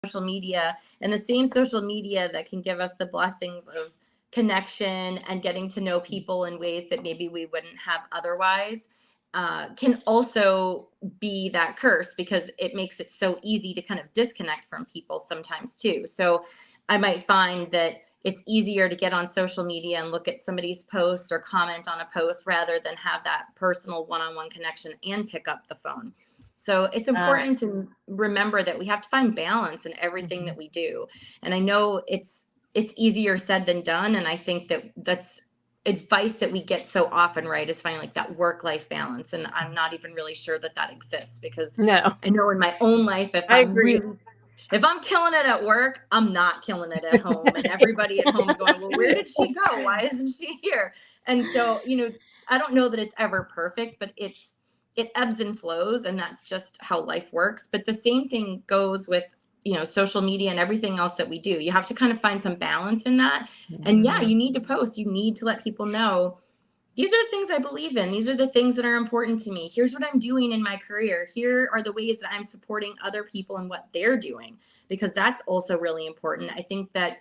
social media, and the same social media that can give us the blessings of connection and getting to know people in ways that maybe we wouldn't have otherwise, can also be that curse, because it makes it so easy to kind of disconnect from people sometimes too. So I might find that it's easier to get on social media and look at somebody's posts or comment on a post rather than have that personal one-on-one connection and pick up the phone. So it's important to remember that we have to find balance in everything that we do. And I know it's easier said than done. And I think that that's advice that we get so often, right, is finding like that work-life balance. And I'm not even really sure that that exists, because No, I know in my own life, if I I'm agree. really, if I'm killing it at work, I'm not killing it at home. And everybody at home is going, well, where did she go? Why isn't she here? And so, I don't know that it's ever perfect, but it ebbs and flows, and that's just how life works. But the same thing goes with, social media and everything else that we do. You have to kind of find some balance in that. And yeah, you need to post. You need to let people know, these are the things I believe in. These are the things that are important to me. Here's what I'm doing in my career. Here are the ways that I'm supporting other people and what they're doing, because that's also really important. I think that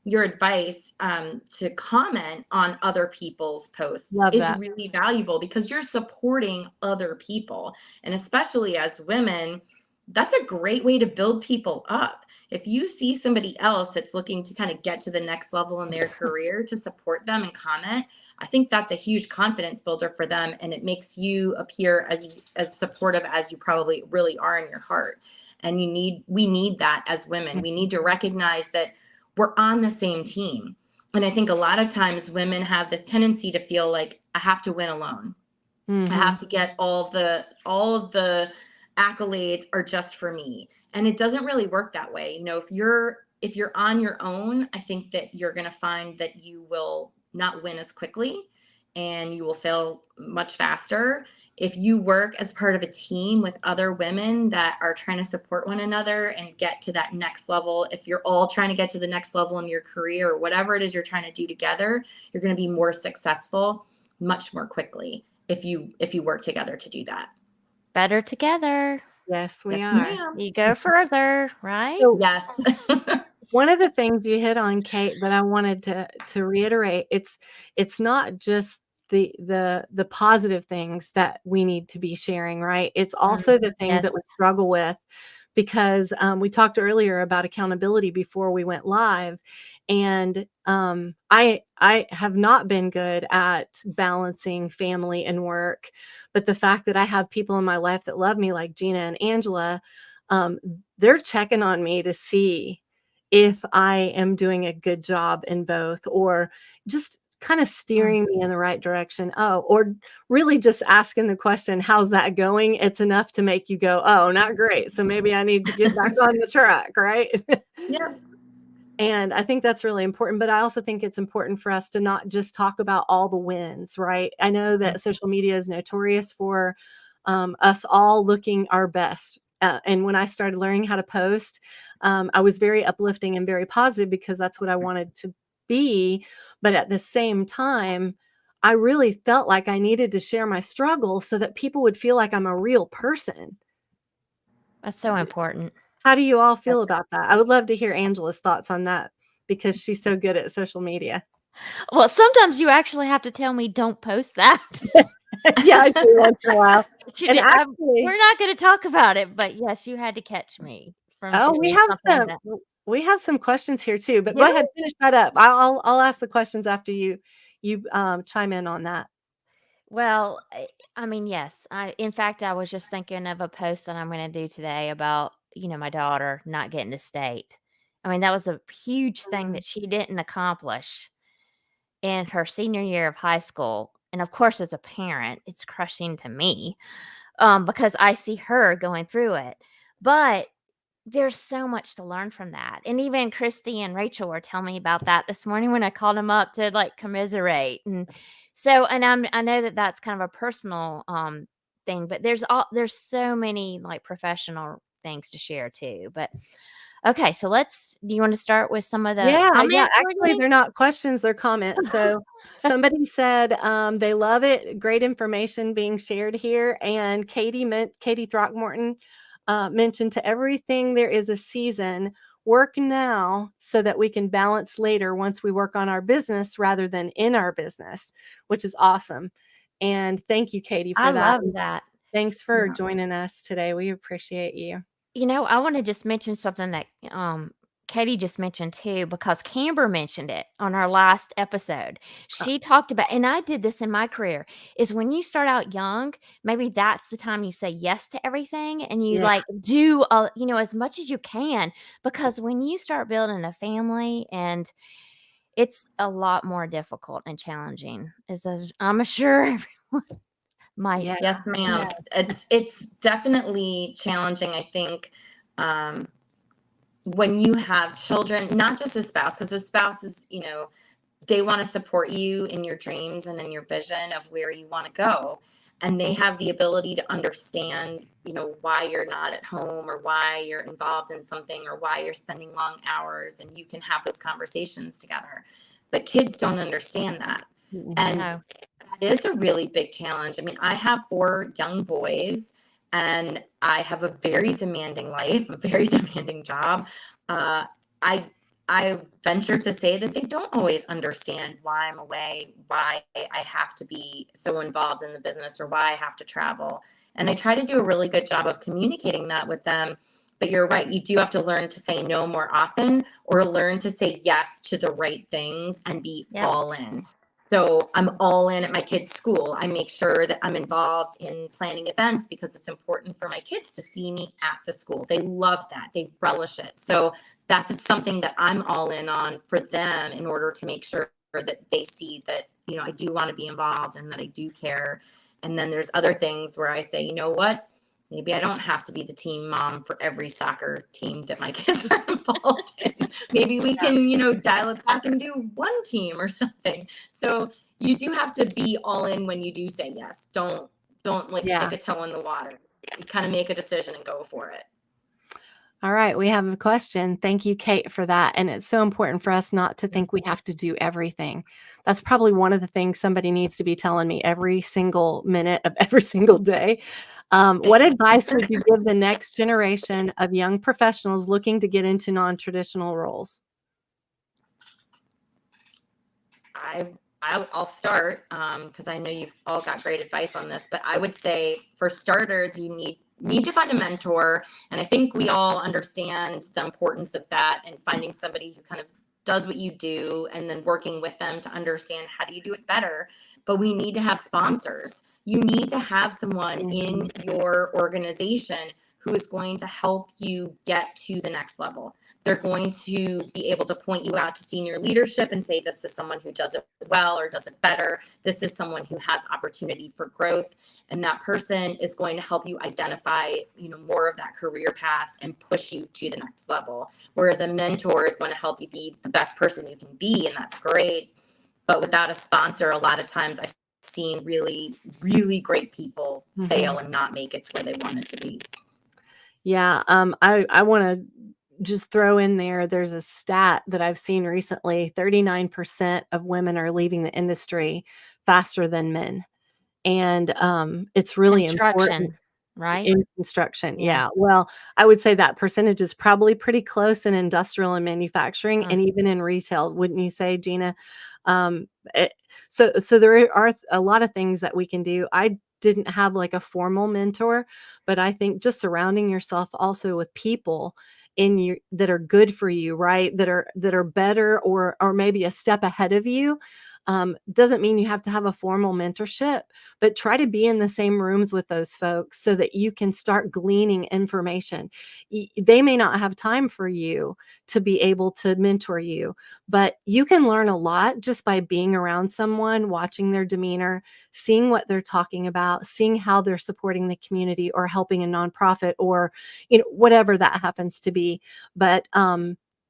your advice to comment on other people's posts Love is that. really valuable, because you're supporting other people. And especially as women, that's a great way to build people up. If you see somebody else that's looking to kind of get to the next level in their career, to support them and comment, I think that's a huge confidence builder for them, and it makes you appear as supportive as you probably really are in your heart. And we need that as women. We need to recognize that we're on the same team. And I think a lot of times women have this tendency to feel like, I have to win alone. I have to get all of the accolades are just for me. And it doesn't really work that way. If you're on your own, I think that you're going to find that you will not win as quickly, and you will fail much faster. If you work as part of a team with other women that are trying to support one another and get to that next level, if you're all trying to get to the next level in your career, or whatever it is you're trying to do together, you're going to be more successful much more quickly if you work together to do that. Better together. Yes, we Yes, are. ma'am. You go further, right? So Yes. one of the things you hit on, Kate, that I wanted to reiterate, it's not just the positive things that we need to be sharing, right? It's also the things that Yes. we struggle with, because we talked earlier about accountability before we went live, and I have not been good at balancing family and work, but the fact that I have people in my life that love me, like Gina and Angela, they're checking on me to see if I am doing a good job in both, or just kind of steering me in the right direction. Oh, or really just asking the question, how's that going? It's enough to make you go, oh, not great. So maybe I need to get back on the track, right? Yeah. And I think that's really important. But I also think it's important for us to not just talk about all the wins, right? I know that social media is notorious for us all looking our best. And when I started learning how to post, I was very uplifting and very positive, because that's what I wanted to be. But at the same time, I really felt like I needed to share my struggle so that people would feel like I'm a real person. That's so important. How do you all feel about that? I would love to hear Angela's thoughts on that, because she's so good at social media. Well, sometimes you actually have to tell me, don't post that. Yeah, I do once in a while. And We're not going to talk about it, but yes, you had to catch me from we doing have something like that. we have some questions here too, but go Do ahead, finish that up. I'll ask the questions after you chime in on that. Well, I mean, yes. In fact, I was just thinking of a post that I'm going to do today about, my daughter not getting to state. I mean, that was a huge thing that she didn't accomplish in her senior year of high school. And of course, as a parent, it's crushing to me, because I see her going through it. But there's so much to learn from that. And even Christi and Rachel were telling me about that this morning when I called them up to like commiserate. And so, and I know that that's kind of a personal thing, but there's so many like professional things to share too. But okay, so do you want to start with some of the Yeah. comments we're Actually, getting? they're not questions, they're comments. So somebody said they love it. Great information being shared here. And Katie Throckmorton mentioned, to everything there is a season. Work now so that we can balance later once we work on our business rather than in our business, which is awesome. And thank you, Katie, I for that. love that. Thanks for Yeah. joining us today. We appreciate you. I want to just mention something that Katie just mentioned too, because Camber mentioned it on our last episode. She talked about, and I did this in my career, is when you start out young, maybe that's the time you say yes to everything and you Yeah. like do, as much as you can, because when you start building a family, and it's a lot more difficult and challenging, as I'm sure everyone might. Yeah. Yes, ma'am. It's definitely challenging, I think, um, when you have children, not just a spouse, because a spouse is, they want to support you in your dreams and in your vision of where you want to go. And they have the ability to understand, why you're not at home or why you're involved in something or why you're spending long hours, and you can have those conversations together. But kids don't understand that. And No. that is a really big challenge. I mean, I have 4 young boys and I have a very demanding life, a very demanding job. Uh, I I venture to say that they don't always understand why I'm away, why I have to be so involved in the business, or why I have to travel. And I try to do a really good job of communicating that with them. But you're right, you do have to learn to say no more often, or learn to say yes to the right things and be Yep. all in. So I'm all in at my kids' school. I make sure that I'm involved in planning events because it's important for my kids to see me at the school. They love that. They relish it. So that's something that I'm all in on for them, in order to make sure that they see that, I do want to be involved and that I do care. And then there's other things where I say, you know what? Maybe I don't have to be the team mom for every soccer team that my kids are involved in. Maybe we can, dial it back and do one team or something. So you do have to be all in when you do say yes. Don't like Yeah. stick a toe in the water. You kind of make a decision and go for it. All right, we have a question. Thank you, Kate, for that. And it's so important for us not to think we have to do everything. That's probably one of the things somebody needs to be telling me every single minute of every single day. What advice would you give the next generation of young professionals looking to get into non-traditional roles? I'll start, because I know you've all got great advice on this. But I would say, for starters, you need to find a mentor, and I think we all understand the importance of that, and finding somebody who kind of does what you do, and then working with them to understand how do you do it better. But we need to have sponsors. You need to have someone in your organization who is going to help you get to the next level. They're going to be able to point you out to senior leadership and say, this is someone who does it well or does it better. This is someone who has opportunity for growth. And that person is going to help you identify, more of that career path and push you to the next level. Whereas a mentor is going to help you be the best person you can be. And that's great. But without a sponsor, a lot of times I've seen really, really great people fail and not make it to where they wanted to be. Yeah, I want to just throw in there, there's a stat that I've seen recently. 39% of women are leaving the industry faster than men. And it's really important Construction, right? in construction. Yeah. Yeah. Well, I would say that percentage is probably pretty close in industrial and manufacturing, and even in retail, wouldn't you say, Gina? Um, so there are a lot of things that we can do. I didn't have like a formal mentor, but I think just surrounding yourself also with people in you that are good for you, right? That are better or maybe a step ahead of you. Doesn't mean you have to have a formal mentorship, but try to be in the same rooms with those folks so that you can start gleaning information. They may not have time for you to be able to mentor you, but you can learn a lot just by being around someone, watching their demeanor, seeing what they're talking about, seeing how they're supporting the community or helping a nonprofit, or whatever that happens to be. But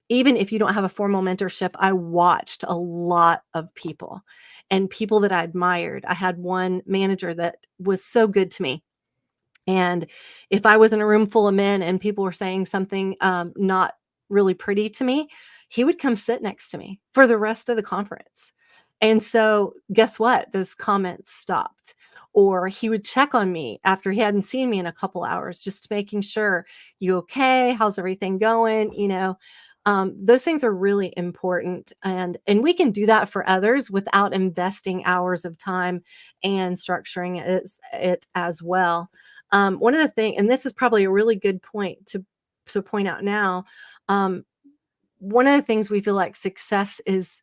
even if you don't have a formal mentorship, I watched a lot of people and people that I admired. I had one manager that was so good to me. And if I was in a room full of men and people were saying something not really pretty to me, he would come sit next to me for the rest of the conference. And so guess what? Those comments stopped. or he would check on me after he hadn't seen me in a couple hours, just making sure, you okay? How's everything going? Those things are really important, and we can do that for others without investing hours of time and structuring it as well. One of the things, and this is probably a really good point to point out now, um, one of the things we feel like success is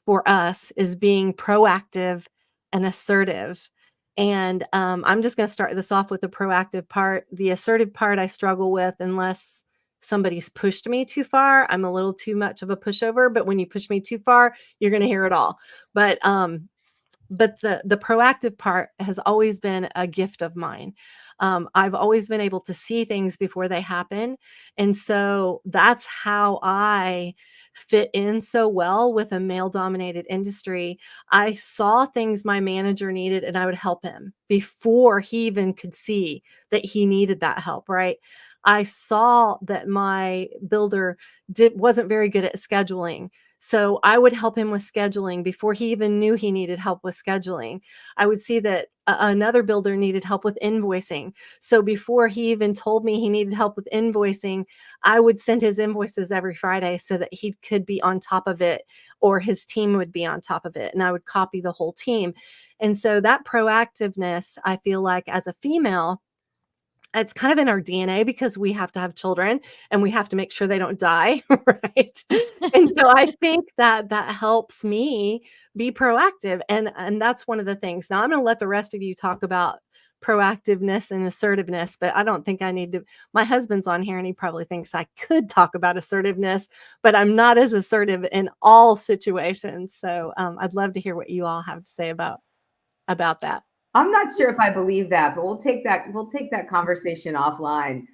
for us is being proactive and assertive. And I'm just going to start this off with the proactive part. The assertive part I struggle with unless somebody's pushed me too far. I'm a little too much of a pushover, but when you push me too far, you're going to hear it all. But the proactive part has always been a gift of mine. I've always been able to see things before they happen. And so that's how I fit in so well with a male dominated industry. I saw things my manager needed and I would help him before he even could see that he needed that help, right? I saw that my builder wasn't very good at scheduling. So I would help him with scheduling before he even knew he needed help with scheduling. I would see that another builder needed help with invoicing. So before he even told me he needed help with invoicing, I would send his invoices every Friday so that he could be on top of it, or his team would be on top of it. And I would copy the whole team. And so that proactiveness, I feel like as a female, it's kind of in our DNA because we have to have children and we have to make sure they don't die, right? And so I think that helps me be proactive, and that's one of the things. Now I'm going to let the rest of you talk about proactiveness and assertiveness, but I don't think I need to. My husband's on here and he probably thinks I could talk about assertiveness, but I'm not as assertive in all situations. So I'd love to hear what you all have to say about that. I'm not sure if I believe that, but we'll take that conversation offline.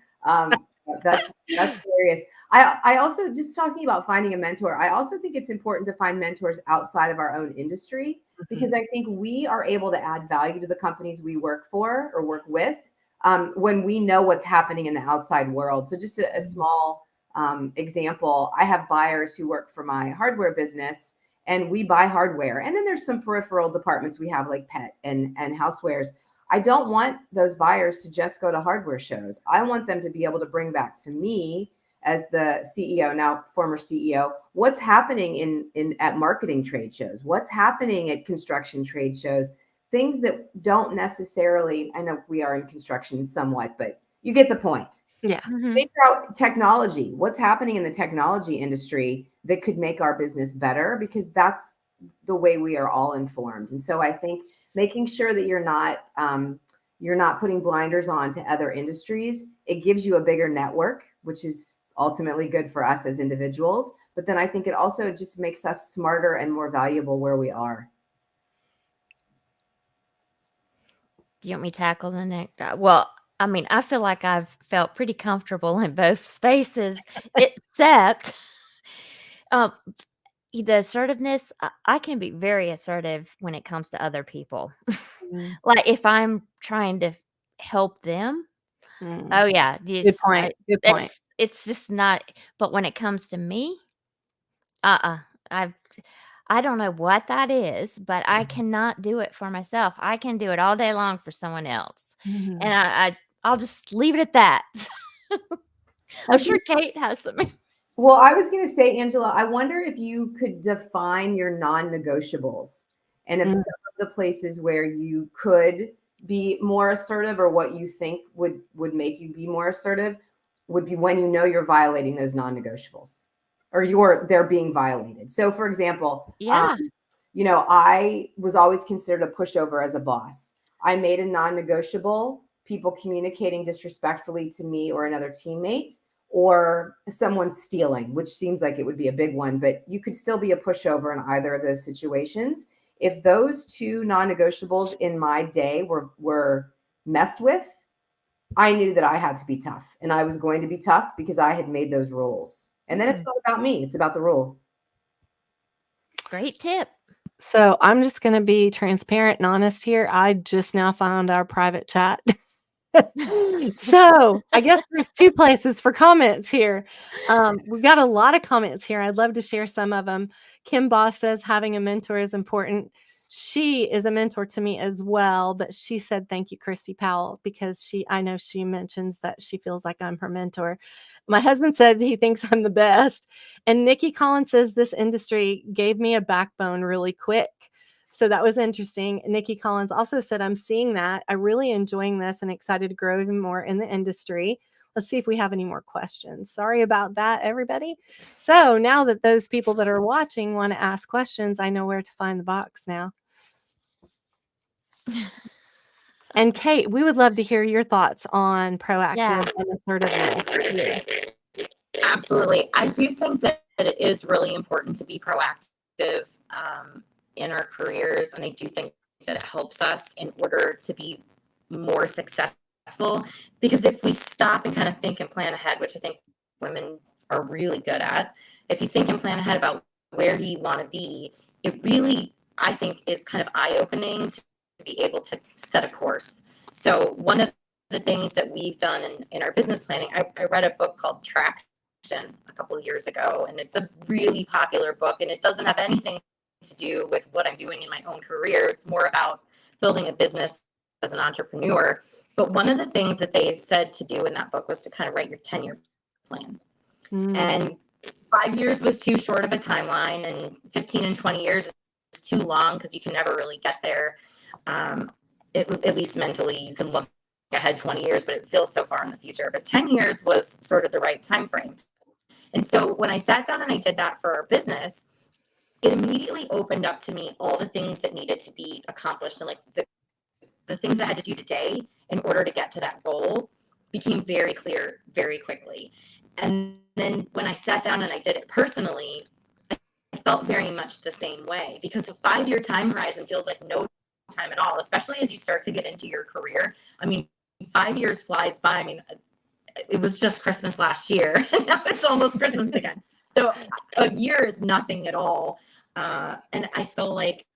That's hilarious. I also, just talking about finding a mentor, I also think it's important to find mentors outside of our own industry, because I think we are able to add value to the companies we work for or work with when we know what's happening in the outside world. So just a small example, I have buyers who work for my hardware business, and we buy hardware. And then there's some peripheral departments we have, like pet and housewares. I don't want those buyers to just go to hardware shows. I want them to be able to bring back to me as the CEO, now former CEO, what's happening at marketing trade shows, what's happening at construction trade shows, things that don't necessarily, I know we are in construction somewhat, but you get the point. Yeah. Figure out technology, what's happening in the technology industry that could make our business better, because that's the way we are all informed. And so I think making sure that you're not putting blinders on to other industries, it gives you a bigger network, which is ultimately good for us as individuals. But then I think it also just makes us smarter and more valuable where we are. Do you want me to tackle the next? Well, I mean, I feel like I've felt pretty comfortable in both spaces, except the assertiveness. I can be very assertive when it comes to other people. Like if I'm trying to help them. Oh yeah, Good point. Good point. It's just not. But when it comes to me, I don't know what that is, but I cannot do it for myself. I can do it all day long for someone else, and I'll just leave it at that. I'm sure Kate has something. Well, I was going to say, Angela, I wonder if you could define your non-negotiables, and if some of the places where you could be more assertive, or what you think would make you be more assertive, would be when you know you're violating those non-negotiables, or they're being violated. So, for example, I was always considered a pushover as a boss. I made a non-negotiable people communicating disrespectfully to me or another teammate, or someone stealing, which seems like it would be a big one, but you could still be a pushover in either of those situations. If those two non-negotiables in my day were messed with, I knew that I had to be tough, and I was going to be tough because I had made those rules. And then it's not about me, it's about the rule. Great tip. So I'm just going to be transparent and honest here. I just now found our private chat. So I guess there's two places for comments here. We've got a lot of comments here. I'd love to share some of them. Kim Boss says having a mentor is important. she is a mentor to me as well, but she said, thank you, Christi Powell, because I know she mentions that she feels like I'm her mentor. My husband said he thinks I'm the best. And Nikki Collins says this industry gave me a backbone really quick. So that was interesting. Nikki Collins also said, I'm seeing that. I'm really enjoying this and excited to grow even more in the industry. Let's see if we have any more questions. Sorry about that, everybody. So now that those people that are watching want to ask questions, I know where to find the box now. And Kate, we would love to hear your thoughts on proactive and assertiveness. Absolutely. I do think that it is really important to be proactive in our careers. And I do think that it helps us in order to be more successful. Because if we stop and kind of think and plan ahead, which I think women are really good at, if you think and plan ahead about where do you want to be, it really, I think, is kind of eye-opening to be able to set a course. So one of the things that we've done in our business planning, I read a book called Traction a couple of years ago, and it's a really popular book, and it doesn't have anything to do with what I'm doing in my own career. It's more about building a business as an entrepreneur. But one of the things that they said to do in that book was to kind of write your 10-year plan. And 5 years was too short of a timeline, and 15 and 20 years is too long because you can never really get there. At least mentally, you can look ahead 20 years, but it feels so far in the future. But 10 years was sort of the right time frame. And so when I sat down and I did that for our business, it immediately opened up to me all the things that needed to be accomplished, and like the things I had to do today in order to get to that goal became very clear very quickly. And then when I sat down and I did it personally, I felt very much the same way, because a 5-year time horizon feels like no time at all, especially as you start to get into your career. I mean, 5 years flies by. I mean, it was just Christmas last year, and now it's almost Christmas again. So a year is nothing at all. And I felt like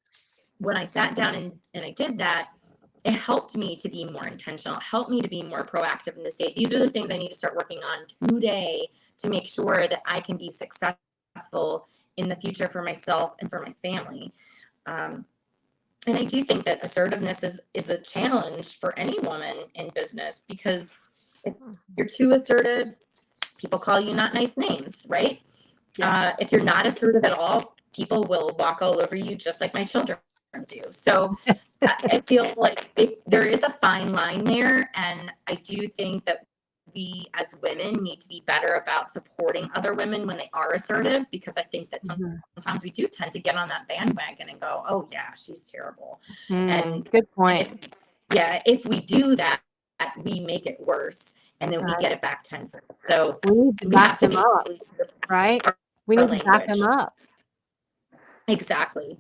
when I sat down and I did that, it helped me to be more intentional. It helped me to be more proactive and to say, these are the things I need to start working on today to make sure that I can be successful in the future for myself and for my family. And I do think that assertiveness is a challenge for any woman in business, because if you're too assertive, people call you not nice names, right? If you're not assertive at all, people will walk all over you, just like my children do. So I feel like there is a fine line there. And I do think that we as women need to be better about supporting other women when they are assertive, because I think that sometimes we do tend to get on that bandwagon and go, oh yeah, she's terrible. And good point. If we do that, we make it worse, and then we get it back tenfold. So we have to be up, right? We need to back them up. Exactly.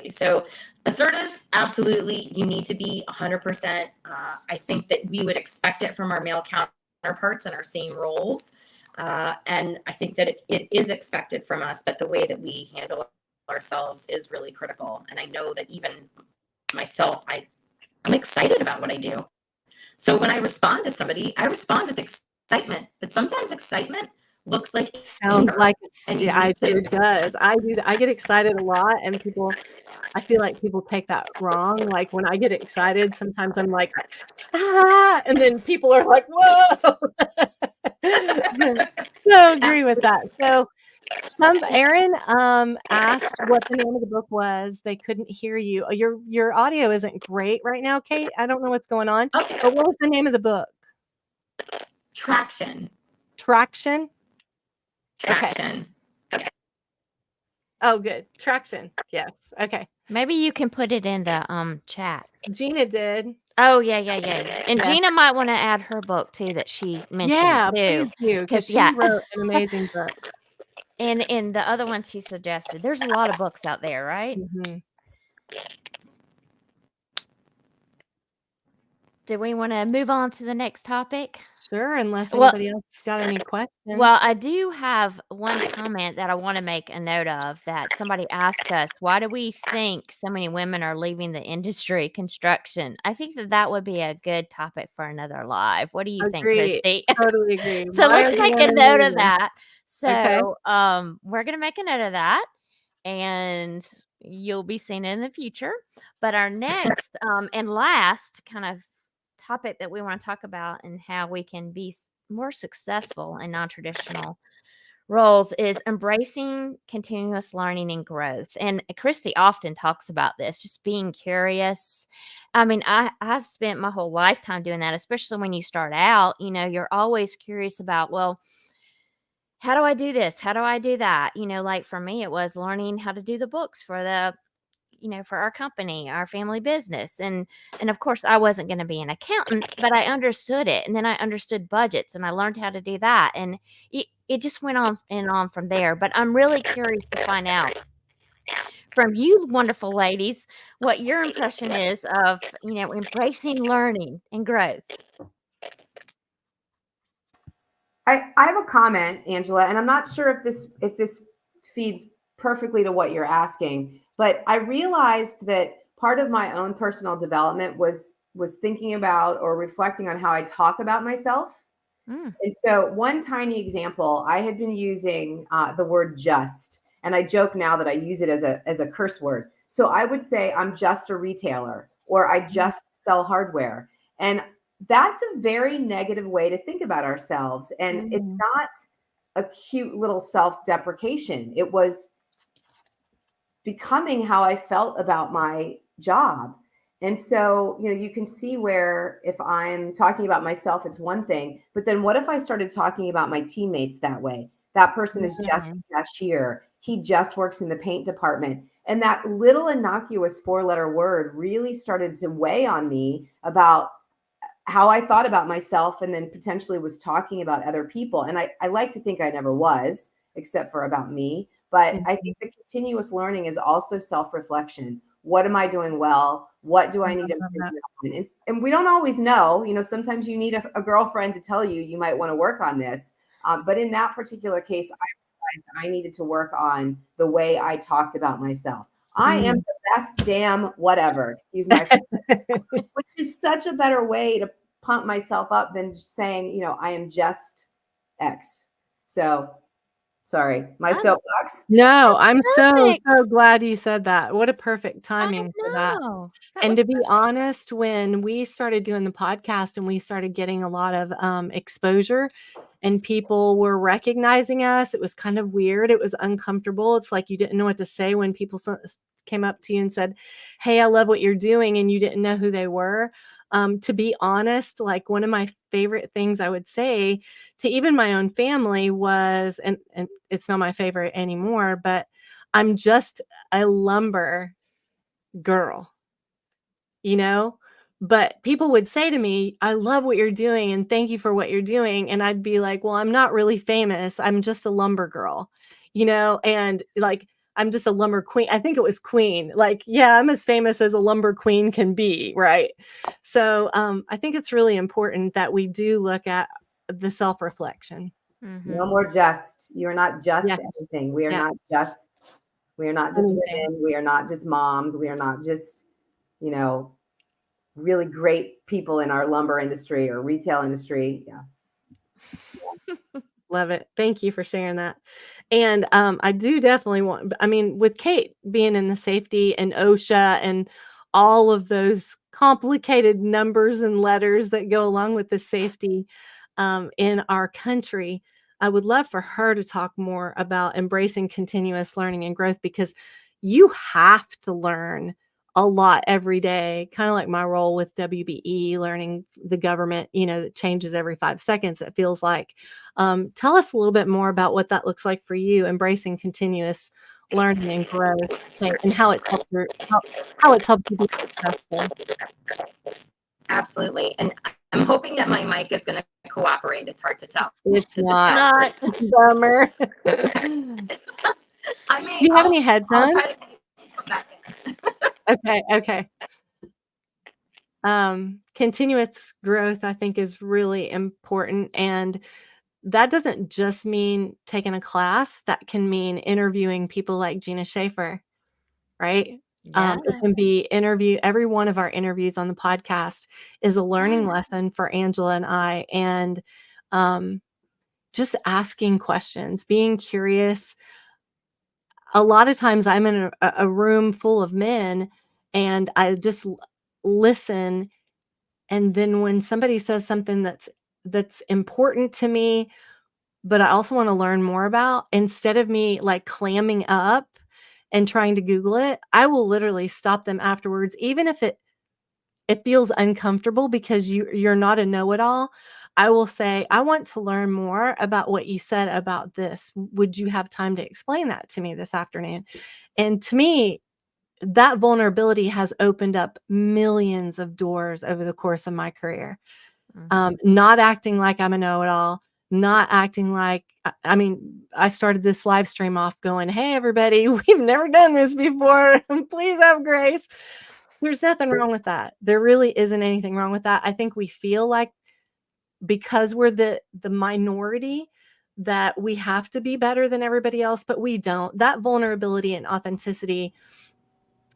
So assertive, absolutely. You need to be 100%. I think that we would expect it from our male counterparts in our same roles. And I think that it is expected from us, but the way that we handle ourselves is really critical. And I know that even myself, I'm excited about what I do. So when I respond to somebody, I respond with excitement, but sometimes excitement looks like sounds like it does. I do. I get excited a lot, and I feel like people take that wrong. Like when I get excited, sometimes I'm like, and then people are like, whoa. So agree with that. So Aaron asked what the name of the book was. They couldn't hear you. Your audio isn't great right now, Kate. I don't know what's going on. Okay. But what was the name of the book? Traction. Okay. Oh, good. Traction. Yes. Okay. Maybe you can put it in the chat. Gina did. Oh, yeah. And Gina might want to add her book too that she mentioned too. Please do, because she wrote an amazing book. And in the other one she suggested, there's a lot of books out there, right? Do we want to move on to the next topic? Sure, unless anybody else has got any questions. Well, I do have one comment that I want to make a note of, that somebody asked us, why do we think so many women are leaving the industry, construction? I think that would be a good topic for another live. What do you think, Christi? Totally agree. So let's make a note of that. So we're going to make a note of that. And you'll be seeing it in the future. But our next and last kind of topic that we want to talk about and how we can be more successful in non-traditional roles is embracing continuous learning and growth. And Christy often talks about this, just being curious. I mean, I've spent my whole lifetime doing that, especially when you start out, you're always curious about, well, how do I do this? How do I do that? Like for me, it was learning how to do the books for our company, our family business. And of course I wasn't going to be an accountant, but I understood it. And then I understood budgets and I learned how to do that. And it just went on and on from there. But I'm really curious to find out from you wonderful ladies what your impression is of, embracing learning and growth. I have a comment, Angela, and I'm not sure if this feeds perfectly to what you're asking, but I realized that part of my own personal development was thinking about or reflecting on how I talk about myself. And so one tiny example, I had been using the word just, and I joke now that I use it as a curse word. So I would say I'm just a retailer, or I just sell hardware. And that's a very negative way to think about ourselves. And it's not a cute little self-deprecation. It was becoming how I felt about my job. And so, you can see where if I'm talking about myself, it's one thing, but then what if I started talking about my teammates that way? That person is just a cashier. He just works in the paint department. And that little innocuous 4-letter word really started to weigh on me about how I thought about myself, and then potentially was talking about other people. And I like to think I never was, except for about me. But I think the continuous learning is also self-reflection. What am I doing well? What do I need to improve? And we don't always know. Sometimes you need a girlfriend to tell you might want to work on this. But in that particular case, I realized I needed to work on the way I talked about myself. I am the best damn whatever, excuse my which is such a better way to pump myself up than just saying, I am just X. So sorry, my soapbox. No, I'm so glad you said that. What a perfect timing for that. And to be honest, when we started doing the podcast and we started getting a lot of exposure and people were recognizing us, it was kind of weird. It was uncomfortable. It's like you didn't know what to say when people came up to you and said, "Hey, I love what you're doing," and you didn't know who they were. To be honest, like one of my favorite things I would say to even my own family was, and it's not my favorite anymore, but I'm just a lumber girl, but people would say to me, "I love what you're doing and thank you for what you're doing." And I'd be like, "Well, I'm not really famous. I'm just a lumber girl," and like, I'm just a lumber queen. I think it was queen. Like, yeah, I'm as famous as a lumber queen can be. Right. So I think it's really important that we do look at the self-reflection. No more just. You're not just anything. We are not just women. We are not just moms. We are not just, really great people in our lumber industry or retail industry. Yeah. Love it. Thank you for sharing that. And I do definitely with Kate being in the safety and OSHA and all of those complicated numbers and letters that go along with the safety in our country, I would love for her to talk more about embracing continuous learning and growth, because you have to learn a lot every day, kind of like my role with WBE, learning the government, that changes every 5 seconds, it feels like. Tell us a little bit more about what that looks like for you, embracing continuous learning and growth, and how it's helped you be successful. Absolutely. And I'm hoping that my mic is going to cooperate. It's hard to tell. It's not. It's a bummer. Do you have any headphones? Okay. Continuous growth, I think, is really important. And that doesn't just mean taking a class. That can mean interviewing people like Gina Schaefer, right? Yeah. It can be every one of our interviews on the podcast is a learning lesson for Angela and I. And just asking questions, being curious. a lot of times I'm in a room full of men and I just listen. And then when somebody says something that's important to me, but I also want to learn more about, instead of me like clamming up and trying to Google it, I will literally stop them afterwards, even if it feels uncomfortable because you're not a know-it-all. I will say, I want to learn more about what you said about this. Would you have time to explain that to me this afternoon? And to me, that vulnerability has opened up millions of doors over the course of my career. Not acting like I'm a know-it-all, not acting like, I mean, I started this live stream off going, hey, everybody, we've never done this before. Please have grace. There's nothing wrong with that. There really isn't anything wrong with that. I think we feel like because we're the minority that we have to be better than everybody else, but we don't. That vulnerability and authenticity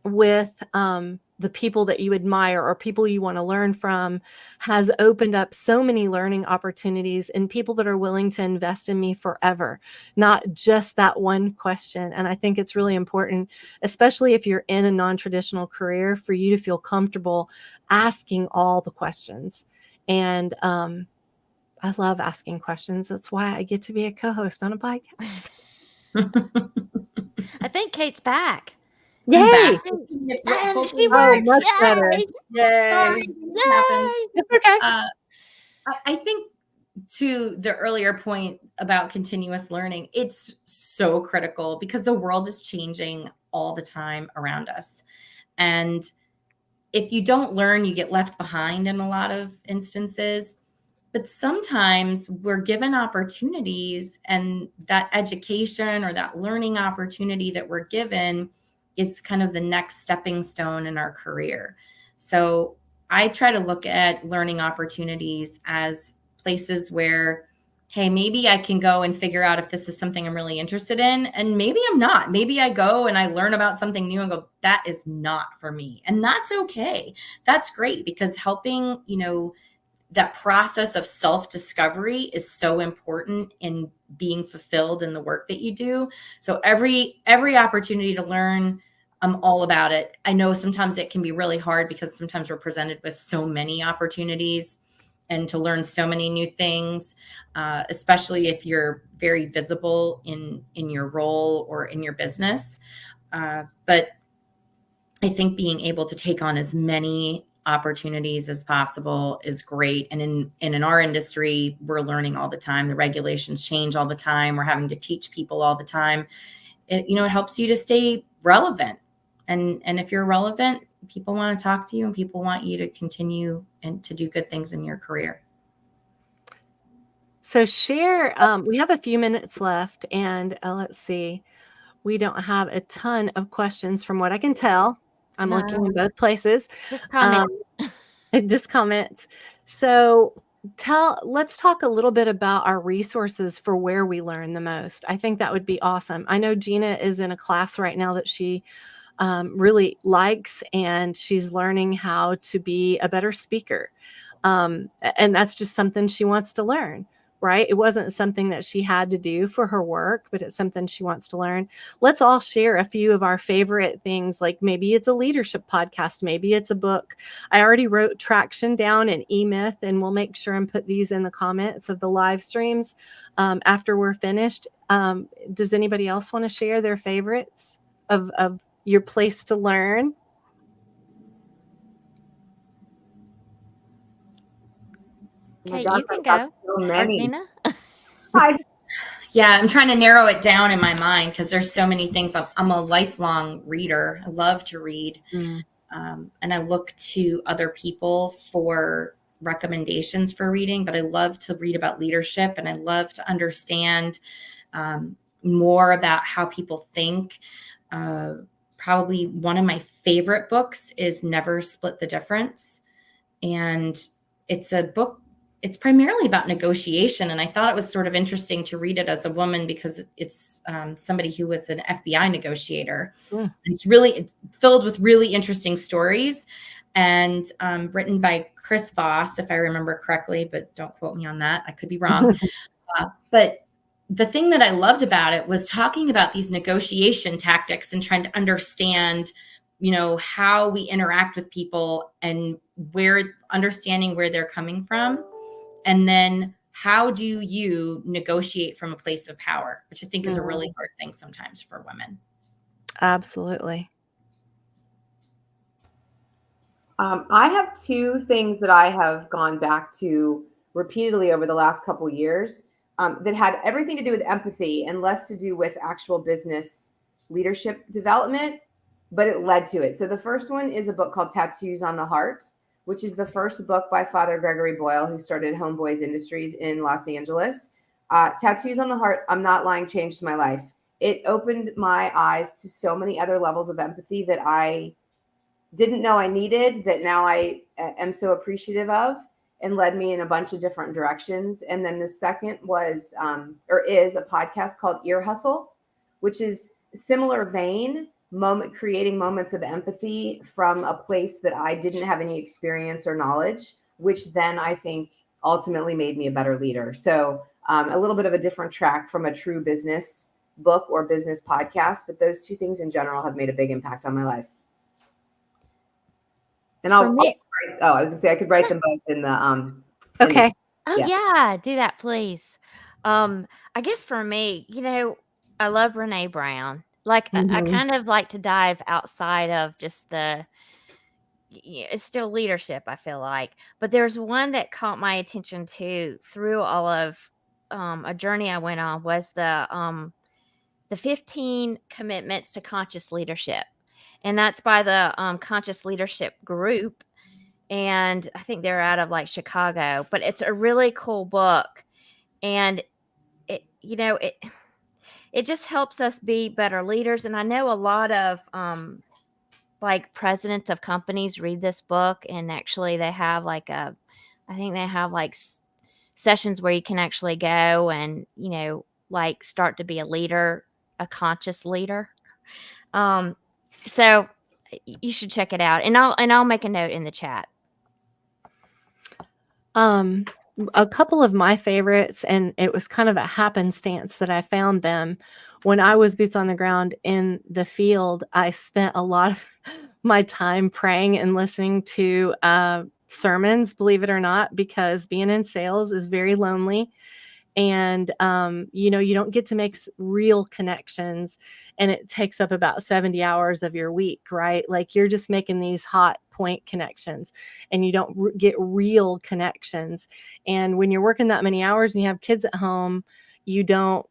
with the people that you admire or people you want to learn from has opened up so many learning opportunities and people that are willing to invest in me forever, not just that one question. And I think it's really important, especially if you're in a non-traditional career, for you to feel comfortable asking all the questions. And I love asking questions. That's why I get to be a co-host on a podcast. I think Kate's back. Yay! back. And It's what she hopefully works. much Yay! better. Yay. Sorry, this happened. It's okay. I think to the earlier point about continuous learning, it's so critical because the world is changing all the time around us. And if you don't learn, you get left behind in a lot of instances. But sometimes we're given opportunities, and that education or that learning opportunity that we're given is kind of the next stepping stone in our career. So I try to look at learning opportunities as places where, hey, maybe I can go and figure out if this is something I'm really interested in. And maybe I'm not. Maybe I go and I learn about something new and go, that is not for me. And that's okay. That's great, because helping, that process of self-discovery is so important in being fulfilled in the work that you do. So every opportunity to learn, I'm all about it. I know sometimes it can be really hard because sometimes we're presented with so many opportunities and to learn so many new things, especially if you're very visible in your role or in your business. But I think being able to take on as many opportunities as possible is great. And in our industry, we're learning all the time. The regulations change all the time. We're having to teach people all the time. It helps you to stay relevant. And if you're relevant, people want to talk to you and people want you to continue and to do good things in your career. So share, we have a few minutes left, and let's see, we don't have a ton of questions from what I can tell. I'm looking in both places. Just comment. Just comments. So let's talk a little bit about our resources for where we learn the most. I think that would be awesome. I know Gina is in a class right now that she really likes, and she's learning how to be a better speaker. And that's just something she wants to learn, right? It wasn't something that she had to do for her work, but it's something she wants to learn. Let's all share a few of our favorite things. Like maybe it's a leadership podcast, maybe it's a book. I already wrote Traction down and E-Myth, and we'll make sure and put these in the comments of the live streams after we're finished. Does anybody else want to share their favorites of your place to learn? Kate, you can go. So many. Gina? Yeah, I'm trying to narrow it down in my mind because there's so many things. I'm a lifelong reader. I love to read. And I look to other people for recommendations for reading, but I love to read about leadership, and I love to understand more about how people think. Probably one of my favorite books is Never Split the Difference. And it's a book, it's primarily about negotiation. And I thought it was sort of interesting to read it as a woman because it's somebody who was an FBI negotiator. And it's filled with really interesting stories, and written by Chris Voss, if I remember correctly, but don't quote me on that. I could be wrong. But the thing that I loved about it was talking about these negotiation tactics and trying to understand, how we interact with people and understanding where they're coming from. And then how do you negotiate from a place of power, which I think is a really hard thing sometimes for women. Absolutely. I have two things that I have gone back to repeatedly over the last couple years that had everything to do with empathy and less to do with actual business leadership development, but it led to it. So the first one is a book called Tattoos on the Heart, which is the first book by Father Gregory Boyle, who started Homeboys Industries in Los Angeles. Tattoos on the Heart, I'm not lying, changed my life. It opened my eyes to so many other levels of empathy that I didn't know I needed, that now I am so appreciative of, and led me in a bunch of different directions. And then the second was, is a podcast called Ear Hustle, which is similar vein, creating moments of empathy from a place that I didn't have any experience or knowledge, which then I think ultimately made me a better leader. So a little bit of a different track from a true business book or business podcast, but those two things in general have made a big impact on my life. And I was gonna say I could write them both in the Okay. Yeah, do that, please. I guess for me, I love Brene Brown. Like, I kind of like to dive outside of just it's still leadership, I feel like. But there's one that caught my attention too through all of a journey I went on, was the 15 commitments to conscious leadership. And that's by the Conscious Leadership Group. And I think they're out of like Chicago, but it's a really cool book. And it just helps us be better leaders. And I know a lot of like presidents of companies read this book, and actually they have I think they have like sessions where you can actually go and, like start to be a leader, a conscious leader. So you should check it out, and I'll make a note in the chat. A couple of my favorites, and it was kind of a happenstance that I found them when I was boots on the ground in the field. I spent a lot of my time praying and listening to sermons, believe it or not, because being in sales is very lonely. And, you don't get to make real connections, and it takes up about 70 hours of your week, right? Like, you're just making these hot point connections, and you don't get real connections. And when you're working that many hours and you have kids at home, you just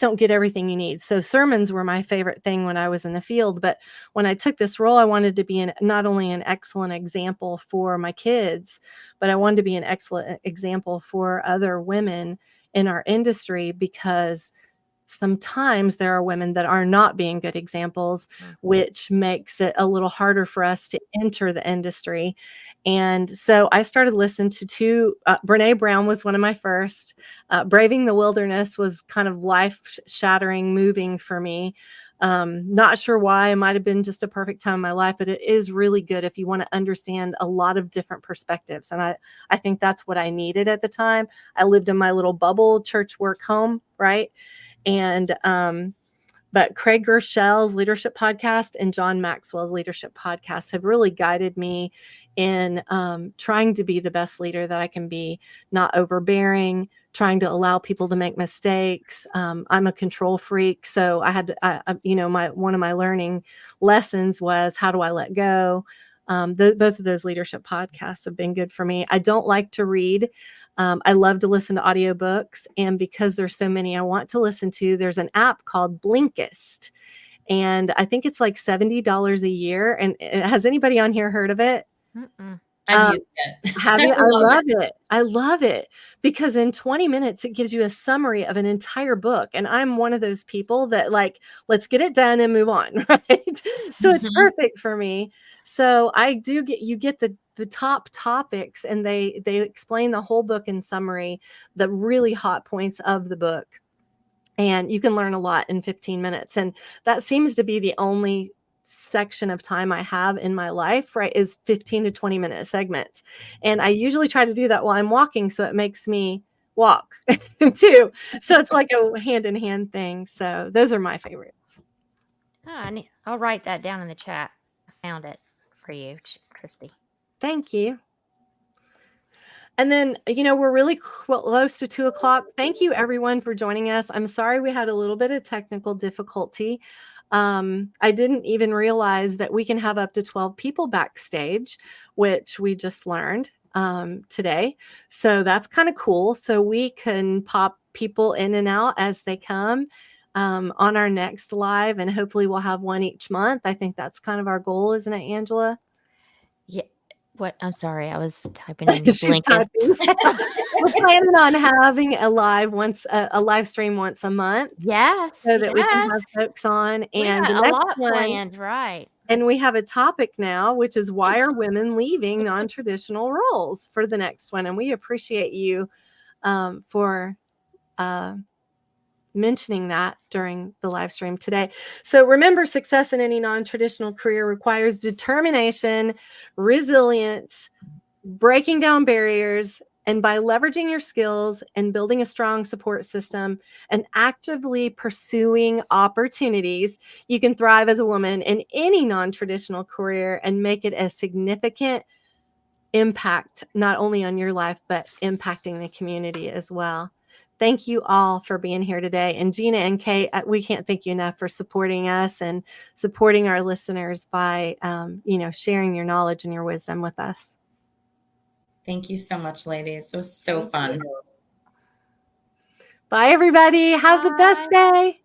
don't get everything you need. So sermons were my favorite thing when I was in the field. But when I took this role, I wanted to be not only an excellent example for my kids, but I wanted to be an excellent example for other women in our industry, because sometimes there are women that are not being good examples, which makes it a little harder for us to enter the industry. And so I started listening to two. Brene Brown was one of my first. Braving the Wilderness was kind of life-shattering, moving for me. Not sure why. It might have been just a perfect time in my life, but it is really good if you want to understand a lot of different perspectives. And I think that's what I needed at the time. I lived in my little bubble, church, work, home, right? And but Craig Gershell's leadership podcast and John Maxwell's leadership podcast have really guided me in trying to be the best leader that I can be, not overbearing, trying to allow people to make mistakes. I'm a control freak, so I had one of my learning lessons was, how do I let go? Both of those leadership podcasts have been good for me. I don't like to read. I love to listen to audiobooks, and because there's so many I want to listen to, there's an app called Blinkist, and I think it's like $70 a year. And has anybody on here heard of it? I've used it. Have you? I love it. I love it because in 20 minutes, it gives you a summary of an entire book. And I'm one of those people that let's get it done and move on. Right. So it's perfect for me. So you get the top topics, and they explain the whole book in summary, the really hot points of the book. And you can learn a lot in 15 minutes. And that seems to be the only section of time I have in my life, right, is 15 to 20 minute segments. And I usually try to do that while I'm walking, so it makes me walk too. So it's like a hand in hand thing. So those are my favorites. I'll write that down in the chat. I found it for you, Christy. Thank you. And then, we're really close to 2:00. Thank you, everyone, for joining us. I'm sorry we had a little bit of technical difficulty. I didn't even realize that we can have up to 12 people backstage, which we just learned today. So that's kind of cool. So we can pop people in and out as they come on our next live, and hopefully we'll have one each month. I think that's kind of our goal, isn't it, Angela? Yeah. What? I'm sorry. I was typing in the She's Blinkist. typing. We're planning on having a live stream once a month. Yes. So that we can have yes. folks on. We And got the a next lot one, planned, right? and we have a topic now, which is why are women leaving non-traditional roles for the next one. And we appreciate you for mentioning that during the live stream today. So remember, success in any non-traditional career requires determination, resilience, breaking down barriers, and by leveraging your skills and building a strong support system and actively pursuing opportunities, you can thrive as a woman in any non-traditional career and make it a significant impact, not only on your life, but impacting the community as well. Thank you all for being here today. And Gina and Kate, we can't thank you enough for supporting us and supporting our listeners by, sharing your knowledge and your wisdom with us. Thank you so much, ladies. It was so fun. Bye, everybody. Have the best day.